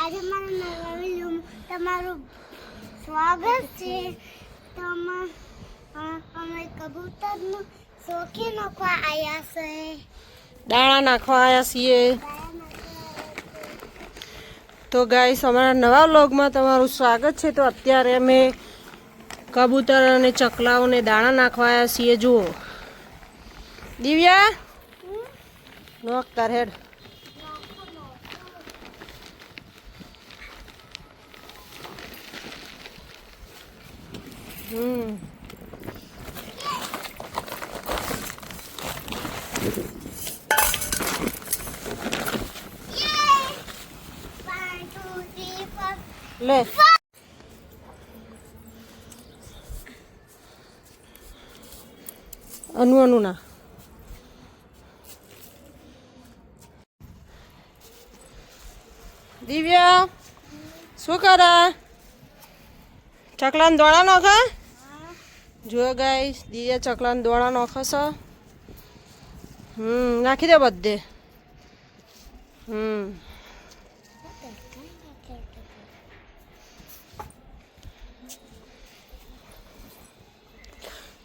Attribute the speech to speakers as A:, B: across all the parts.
A: આજે મારા નવા વિડિયોમાં તમારું સ્વાગત છે. અમે કબૂતરનું શોખી નાખવા આવ્યા છે.
B: દાણા નાખવા આવ્યા છીએ. તો ગાઈસ અમારા નવા વ્લોગમાં તમારું સ્વાગત છે. તો અત્યારે અમે કબૂતર અને ચકલાઓને દાણા નાખવા આવ્યા છીએ. જુઓ દિવ્યા નોક તાર હેડ. લે અનુ ના દિવ્યા શું કરે? ચકલાને દોડા નાખે. જો ગાઈસ દિવ્યા ચકલાને દોડા નાખે છે. નાખી દે બધે.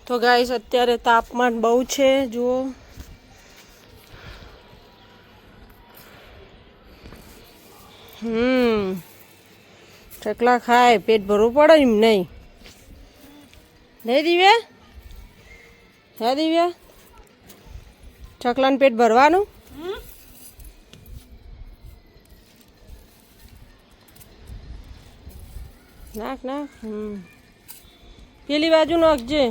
B: તો ગાઈસ અત્યારે તાપમાન બહુ છે. જુઓ ચકલા ખાય પેટ ભરવું પડે એમ નહીં. નહીં દિવ્યા? હે દિવ્યા? ચકલાને પેટ ભરવાનું? નાખ નાખ. પેલી બાજુ નાખજે.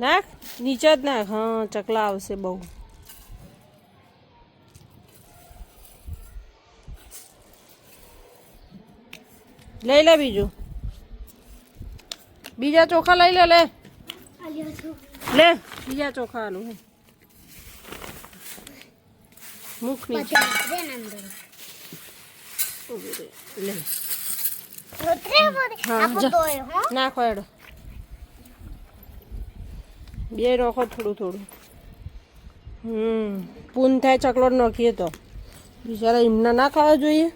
B: નાખ નીચે જ નાખ. હા ચકલા આવશે બહુ. લઈ લે બીજું. બીજા ચોખા લઈ લે. લે બીજા ચોખા આલું હે મુખ નીચે. લે નાખો એડ. બે નાખો થોડું થોડું. પૂન થાય ચકલો નાખીએ તો બિચારા એમના ના ખાવા જોઈએ.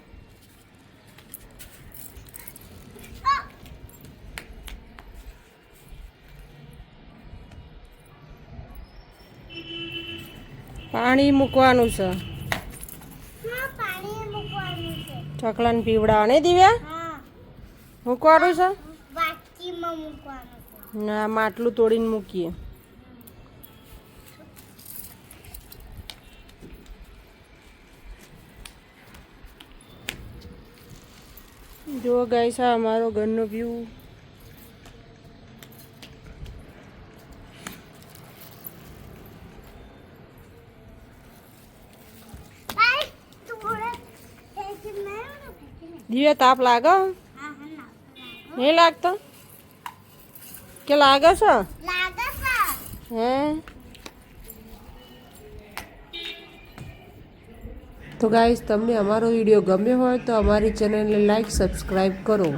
B: પાણી મૂકવાનું છે. ચકલાને પીવડાવવા નહીં દિવ્યા? મૂકવાનું છે. ના માટલું તોડીને મૂકીએ. જો ગાઈસ આ અમારો ઘરનો વ્યૂ. દિવ્યા તાપ લાગે? નહીં લાગતો કે લાગે છે? હે તો ગાઈસ તમને અમારો વિડીયો ગમ્યો હોય તો અમારી ચેનલને લાઈક સબસ્ક્રાઈબ કરો.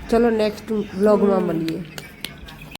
B: ચલો નેક્સ્ટ વ્લોગમાં મળીએ.